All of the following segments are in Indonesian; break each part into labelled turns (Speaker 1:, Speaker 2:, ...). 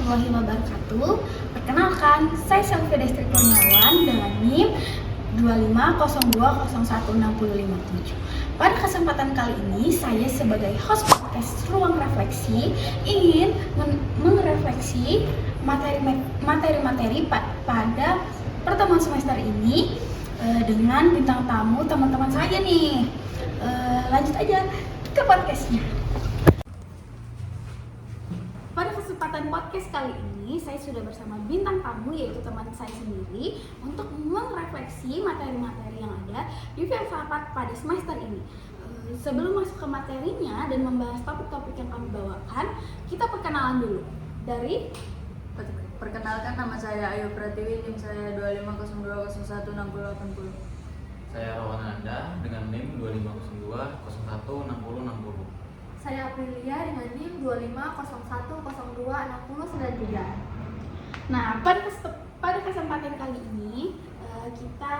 Speaker 1: warahmatullahi wabarakatuh. Perkenalkan, saya Selvi Destri Kurniawan dengan NIM 250201657. Pada kesempatan kali ini, saya sebagai host podcast Ruang Refleksi ingin merefleksi materi-materi pada pertemuan semester ini dengan bintang tamu teman-teman saya nih. Lanjut aja ke podcastnya. Pada kesempatan podcast kali ini, saya sudah bersama bintang tamu yaitu teman saya sendiri untuk merefleksi materi-materi yang ada di filsafat pada semester ini. Sebelum masuk ke materinya dan membahas topik-topik yang kami bawakan, kita perkenalan dulu.
Speaker 2: Perkenalkan, nama saya Ayu Pratiwi, NIM saya 250201680.
Speaker 3: Saya Rowan Anda dengan NIM 2502016060.
Speaker 4: Saya Aprilia dengan NIM 2501026093.
Speaker 1: Nah, pada kesempatan kali ini kita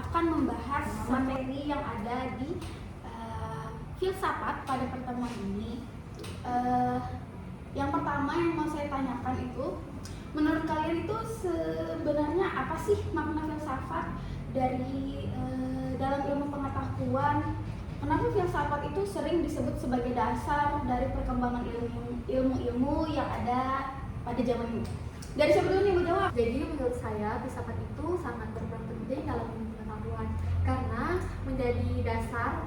Speaker 1: akan membahas materi yang ada di filsafat pada pertemuan ini. Yang pertama yang mau saya tanyakan itu, menurut kalian itu sebenarnya apa sih makna filsafat dari dalam ilmu pengetahuan? Kenapa filsafat itu sering disebut sebagai dasar dari perkembangan ilmu-ilmu yang ada pada zaman ini? Dari siapa dulu nih mau jawab?
Speaker 4: Jadi menurut saya filsafat itu sangat berperan penting dalam ilmu pengetahuan karena menjadi dasar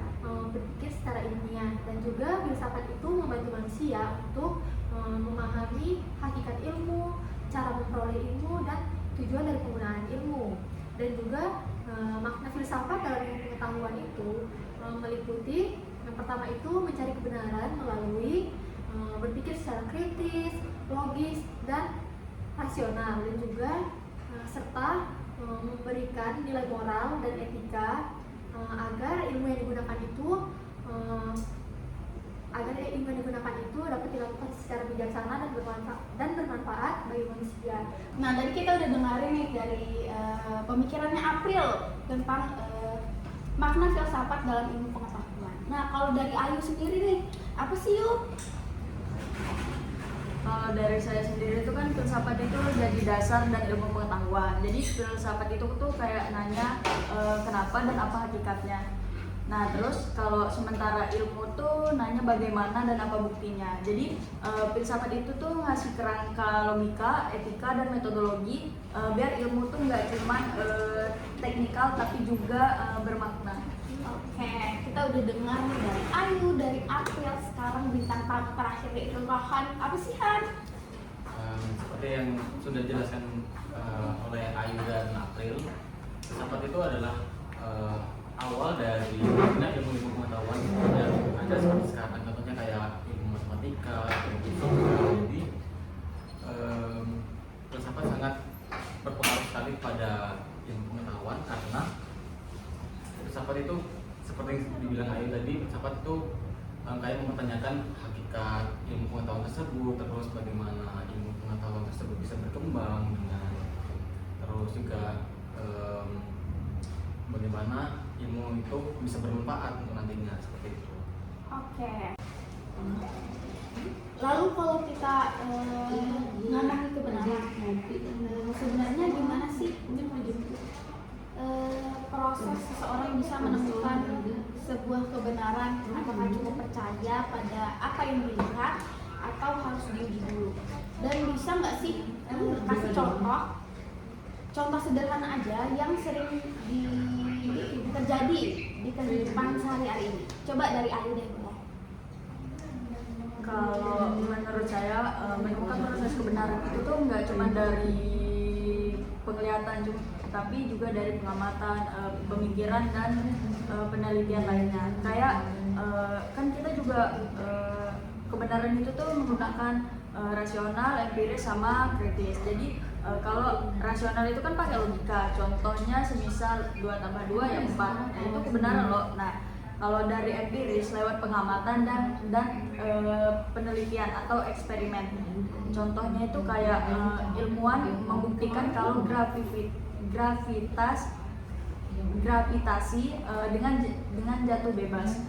Speaker 4: berpikir secara ilmiah, dan juga filsafat itu membantu manusia untuk memahami hakikat ilmu, cara memperoleh ilmu, dan tujuan dari penggunaan ilmu. Dan juga makna filsafat dalam ilmu pengetahuan itu meliputi yang pertama itu mencari kebenaran melalui berpikir secara kritis, logis, dan rasional, dan juga serta memberikan nilai moral dan etika agar ilmu yang digunakan itu dapat dilakukan secara bijaksana dan bermanfaat bagi manusia.
Speaker 1: Nah, tadi kita udah dengerin nih dari pemikirannya April tentang makna filsafat dalam ilmu pengetahuan. Nah, kalau dari Ayu sendiri nih, apa sih yuk?
Speaker 2: Kalau dari saya sendiri itu kan filsafat itu jadi dasar dan ilmu pengetahuan. Jadi filsafat itu tuh kayak nanya kenapa dan apa hakikatnya. Nah, terus kalau sementara ilmu tuh nanya bagaimana dan apa buktinya. Jadi filsafat itu tuh ngasih kerangka logika, etika, dan metodologi biar ilmu tuh nggak cuma teknikal tapi juga bermakna.
Speaker 1: Oke, kita udah dengar nih dari Ayu, dari April, sekarang bintang tamu terakhir yaitu Rohan. Apa sih Han?
Speaker 3: Seperti yang sudah dijelaskan oleh Ayu dan April, filsafat itu adalah awal dari ilmu-ilmu pengetahuan yang ada seperti sekarang. Contohnya kayak ilmu matematika, ilmu fisika. Jadi filsafat sangat berpengaruh sekali pada ilmu pengetahuan karena filsafat itu seperti yang dibilang Ayu tadi, filsafat itu kayak mempertanyakan hakikat ilmu pengetahuan tersebut, terus bagaimana ilmu pengetahuan tersebut bisa berkembang dengan, terus juga bagaimana ilmu itu bisa bermanfaat untuk nantinya, seperti itu.
Speaker 1: Oke. Lalu kalau kita ngomongin kebenaran, sebenarnya gimana sih proses seseorang bisa menemukan sebuah kebenaran? Apakah cukup percaya pada apa yang dilihat atau harus diuji dulu? Dan bisa nggak sih kasih contoh sederhana aja yang sering terjadi di kehidupan sehari-hari ini? Coba dari Ayu deh.
Speaker 2: Kalau menurut saya menemukan proses kebenaran itu tuh nggak cuma dari penglihatan, tapi juga dari pengamatan, pemikiran, dan penelitian lainnya. Kayak kan kita juga kebenaran itu tuh menggunakan rasional, empiris, sama kritis. Jadi kalau rasional itu kan pakai logika. Contohnya semisal 2 tambah 2 ya 4. Nah, itu kebenaran loh. Nah, kalau dari empiris lewat pengamatan dan penelitian atau eksperimen. Contohnya itu kayak ilmuwan membuktikan kalau gravitasi dengan jatuh bebas.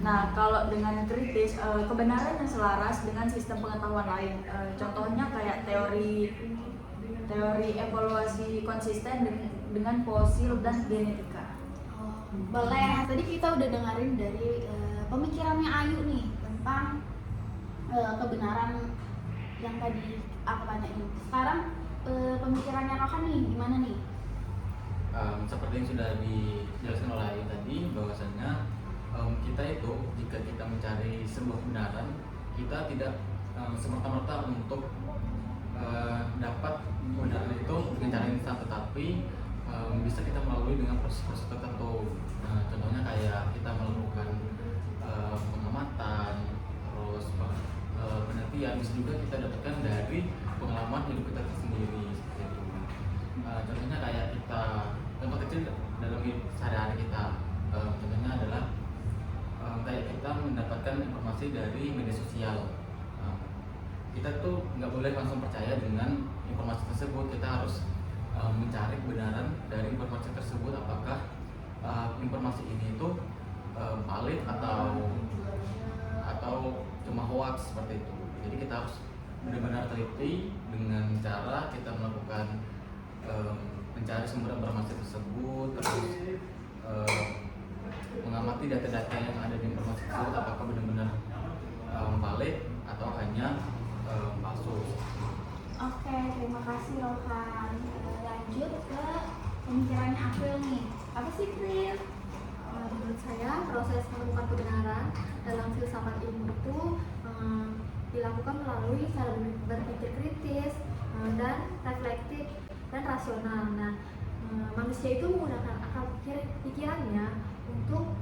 Speaker 2: Nah, kalau dengan kritis, kebenaran yang selaras dengan sistem pengetahuan lain. Contohnya kayak teori evaluasi konsisten dengan fosil dan genetika.
Speaker 1: Oh, boleh. Tadi kita udah dengerin dari pemikirannya Ayu nih tentang kebenaran yang tadi aku tanyain. Sekarang pemikirannya Rohan nih, gimana nih?
Speaker 3: Seperti yang sudah dijelaskan oleh Ayu tadi, bahwasanya kita itu jika kita mencari sebuah kebenaran, kita tidak semerta-merta untuk dapat kebenaran itu dengan cara instan, tetapi bisa kita melalui dengan proses-proses tertentu. Contohnya kayak kita melakukan pengamatan, terus penelitian, bisa juga kita dapatkan dari pengalaman hidup kita sendiri seperti itu. Contohnya kayak contoh kecil dalam hidup sehari-hari kita, contohnya adalah kayak kita mendapatkan informasi dari media sosial. Kita tuh nggak boleh langsung percaya dengan informasi tersebut, kita harus mencari kebenaran dari informasi tersebut, apakah informasi ini itu valid atau cuma hoax seperti itu. Jadi kita harus benar-benar teliti dengan cara kita melakukan mencari sumber informasi tersebut, terus mengamati data-data yang ada di informasi tersebut apakah benar-benar valid atau hanya palsu.
Speaker 1: Oke, terima kasih Rohan. Lanjut ke pemikirannya April nih. Apa sih April?
Speaker 4: Menurut saya proses menemukan kebenaran dalam filsafat ilmu itu dilakukan melalui cara berpikir kritis dan reflektif dan rasional. Nah, manusia itu menggunakan akal pikirannya untuk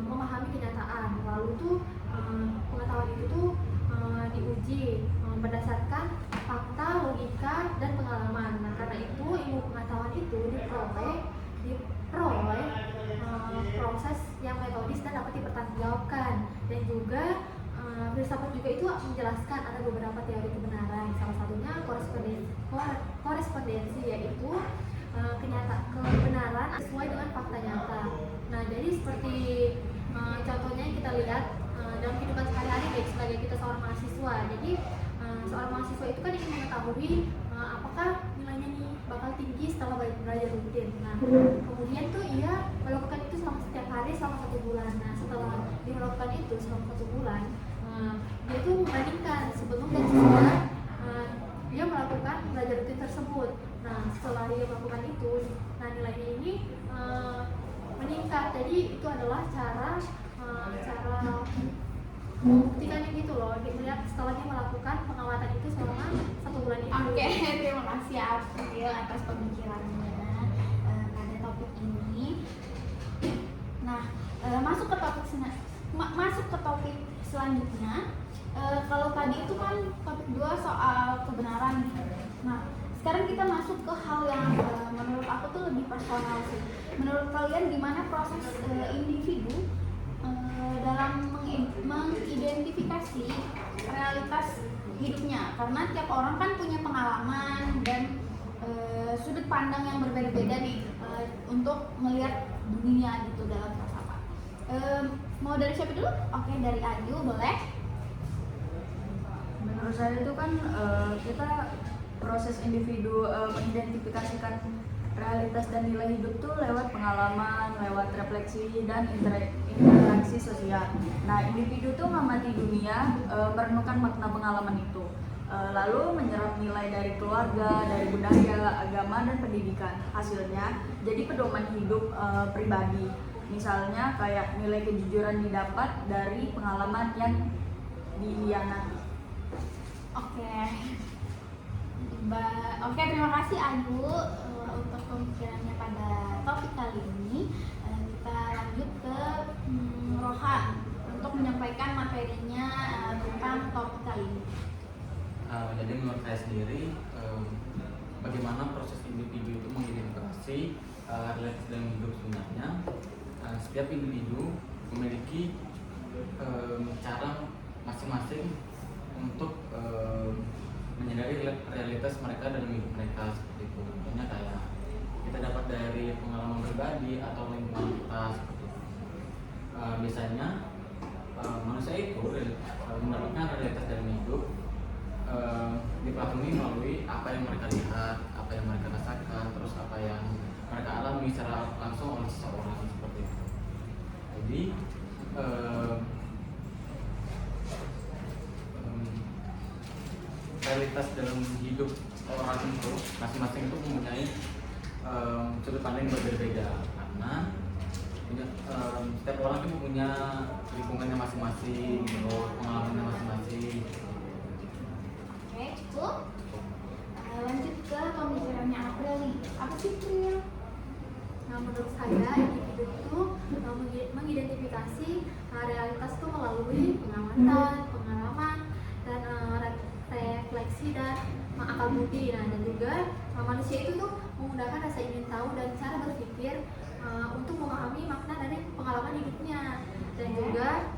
Speaker 4: memahami kenyataan. Lalu tuh pengetahuan itu tuh diuji berdasarkan fakta, logika, dan pengalaman. Nah, karena itu ilmu pengetahuan itu diperoleh proses yang metodis dan dapat dipertanggungjawabkan. Dan juga filsafat juga itu menjelaskan ada beberapa teori kebenaran. Salah satunya korespondensi, yaitu kebenaran sesuai dengan fakta nyata. Nah, jadi seperti contohnya yang kita lihat dalam kehidupan sehari-hari, baik sebagai kita seorang mahasiswa. Jadi seorang mahasiswa itu kan ingin mengetahui apakah nilainya nih bakal tinggi setelah belajar rutin. Nah, kemudian tuh ia melakukan itu selama setiap hari selama 1 bulan. Nah, setelah dia melakukan itu selama 1 bulan, dia tuh membandingkan sebelum dan sesudah dia melakukan belajar rutin tersebut. Nah, setelah dia melakukan itu, nah nilainya ini meningkat. Jadi itu adalah cara membuktikannya gitu loh. Dia melihat setelah dia melakukan pengamatan itu selama 1 bulan itu.
Speaker 1: Oke, terima kasih April atas pemikirannya pada topik ini. Nah, masuk ke topik selanjutnya. Kalau tadi itu kan topik 2 soal kebenaran. Nah, sekarang kita masuk ke hal yang menurut aku tuh lebih personal sih. Menurut kalian gimana proses individu dalam mengidentifikasi realitas hidupnya? Karena tiap orang kan punya pengalaman dan sudut pandang yang berbeda-beda nih untuk melihat dunia gitu dalam filsafat. Mau dari siapa dulu? Oke, dari Ayu boleh.
Speaker 2: Menurut saya itu kan kita proses individu mengidentifikasikan realitas dan nilai hidup tuh lewat pengalaman, lewat refleksi dan interaksi sosial. Nah, individu tuh mengamati dunia, merenungkan makna pengalaman itu, lalu menyerap nilai dari keluarga, dari budaya, agama, dan pendidikan. Hasilnya jadi pedoman hidup pribadi. Misalnya kayak nilai kejujuran didapat dari pengalaman yang dihianati.
Speaker 1: Oke, terima kasih Ayu untuk pemikirannya pada topik kali ini. Kita lanjut ke Rohan untuk menyampaikan materinya tentang topik kali ini.
Speaker 3: Jadi menurut saya sendiri, bagaimana proses individu itu mengidentifikasi realitas dalam hidup sebenarnya. Setiap individu memiliki cara masing-masing untuk menyadari realitas mereka dalam hidup mereka seperti itu. Contohnya kayak kita dapat dari pengalaman pribadi atau lingkungan kita seperti itu. Biasanya manusia itu mendapatkan realitas dalam hidup dipahami melalui apa yang mereka lihat, apa yang mereka rasakan, terus apa yang mereka alami secara langsung oleh seseorang seperti itu. Jadi realitas dalam hidup orang itu masing-masing itu mempunyai sudut pandang yang berbeda-beda karena setiap orang itu punya lingkungannya masing-masing, pengalamannya masing-masing.
Speaker 1: Oke, cukup. Lanjut ke pemikirannya April nih. Apa sih April?
Speaker 4: Nah, menurut saya individu itu mengidentifikasi realitas itu melalui pengamatan, pengalaman, dan refleksi dan akal budi. Nah, dan juga manusia itu tuh menggunakan rasa ingin tahu dan cara berpikir untuk memahami makna dari pengalaman hidupnya, dan juga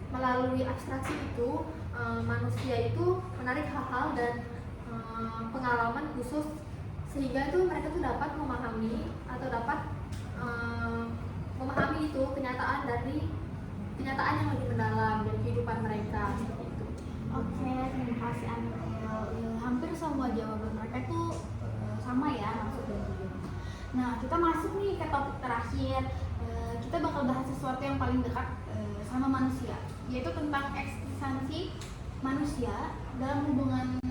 Speaker 4: melalui abstraksi itu manusia itu menarik hal-hal dan pengalaman khusus sehingga itu mereka tuh dapat memahami atau dapat memahami itu kenyataan yang lebih mendalam dari kehidupan mereka seperti itu.
Speaker 1: Oke, terima kasih April. Hampir semua jawaban mereka itu sama ya maksud dan tujuannya. Nah, kita masuk nih ke topik terakhir. Kita bakal bahas sesuatu yang paling dekat sama manusia, yaitu tentang eksistensi manusia dalam hubungan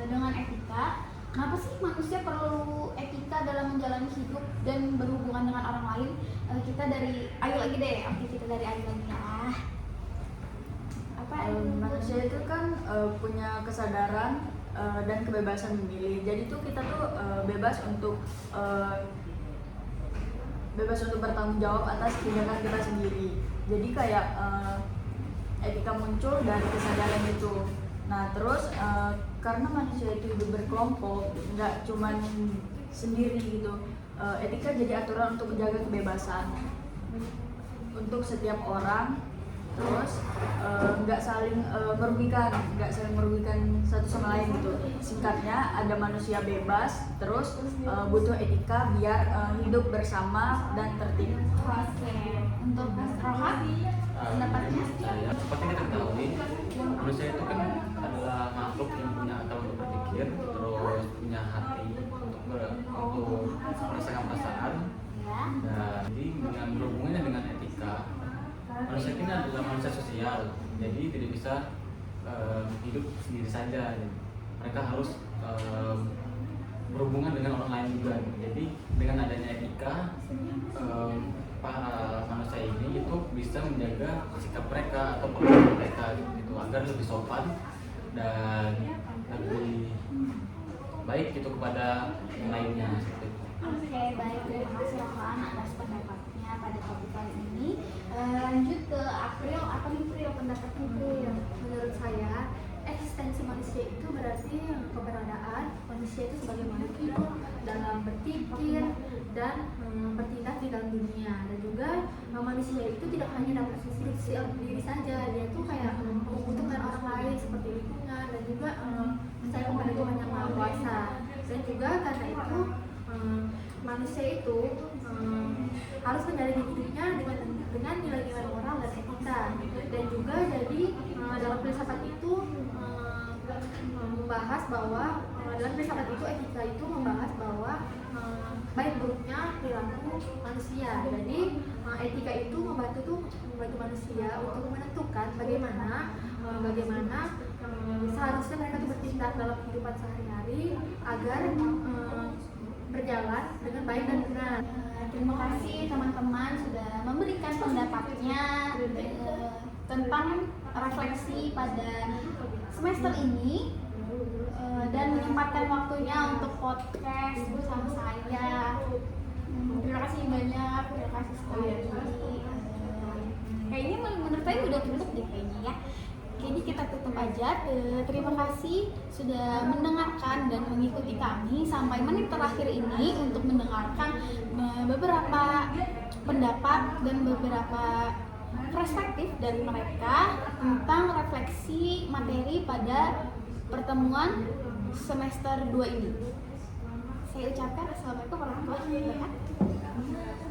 Speaker 1: dengan etika. Kenapa sih manusia perlu etika dalam menjalani hidup dan berhubungan dengan orang lain? Kita dari Ayu lagi deh. Oke, kita dari Ayu lagi ya. Apa?
Speaker 2: Manusia itu kan punya kesadaran dan kebebasan memilih. Jadi tuh kita tuh bebas untuk bertanggung jawab atas tindakan kita sendiri. Jadi kayak etika muncul dari kesadaran itu. Nah terus karena manusia itu hidup berkelompok, nggak cuman sendiri gitu. Etika jadi aturan untuk menjaga kebebasan untuk setiap orang. Terus nggak saling merugikan satu sama lain gitu. Singkatnya ada manusia bebas, terus butuh etika biar hidup bersama dan tertib.
Speaker 1: Oke, untuk Mas Rohan, pendapatnya?
Speaker 3: Saya seperti kita ketahui, manusia itu kan adalah makhluk yang punya akal untuk berpikir, terus punya hati untuk merasakan perasaan.
Speaker 1: Ya.
Speaker 3: Dan jadi dengan berhubungannya dengan etika, manusia ini adalah manusia sosial, jadi tidak bisa hidup sendiri saja. Mereka harus berhubungan dengan orang lain juga. Jadi dengan adanya etika, para manusia ini itu bisa menjaga sikap mereka atau perilaku mereka gitu, agar lebih sopan dan lebih baik gitu kepada yang lainnya seperti itu.
Speaker 1: Oke, baik. Terima kasih Rohan atas pendapatnya pada topik kali ini. Lanjut ke April. Apa nih April pendapatnya April?
Speaker 4: Menurut saya, eksistensi manusia itu berarti keberadaan manusia itu sebagai makhluk dalam berpikir dan bertindak di dalam dunia. Dan juga manusia itu tidak hanya dapat sisi diri saja, dia tuh kayak membutuhkan orang lain seperti lingkungan dan juga percaya kepada Tuhan yang Maha Kuasa. Dan juga karena itu manusia itu harus menjalani hidupnya dengan nilai-nilai moral dan etika. Dan juga jadi dalam filsafat itu membahas bahwa dalam filsafat itu etika itu membahas bahwa baik buruknya perilaku manusia. Jadi etika itu membantu manusia untuk menentukan bagaimana seharusnya mereka tuh bertindak dalam kehidupan sehari-hari agar berjalan dengan baik dan benar.
Speaker 1: Terima kasih teman-teman sudah memberikan pendapatnya tentang refleksi pada semester ini dan menyempatkan waktunya untuk podcast bersama saya. Terima kasih banyak, terima kasih sekali lagi. Kayaknya menurut saya udah tutup deh kayaknya ya. Kayaknya kita tutup aja. Terima kasih sudah mendengarkan dan mengikuti kami sampai menit terakhir ini untuk mendengarkan beberapa pendapat dan beberapa perspektif dari mereka tentang refleksi materi pada pertemuan semester 2 ini. Saya ucapkan assalamualaikum warahmatullahi wabarakatuh.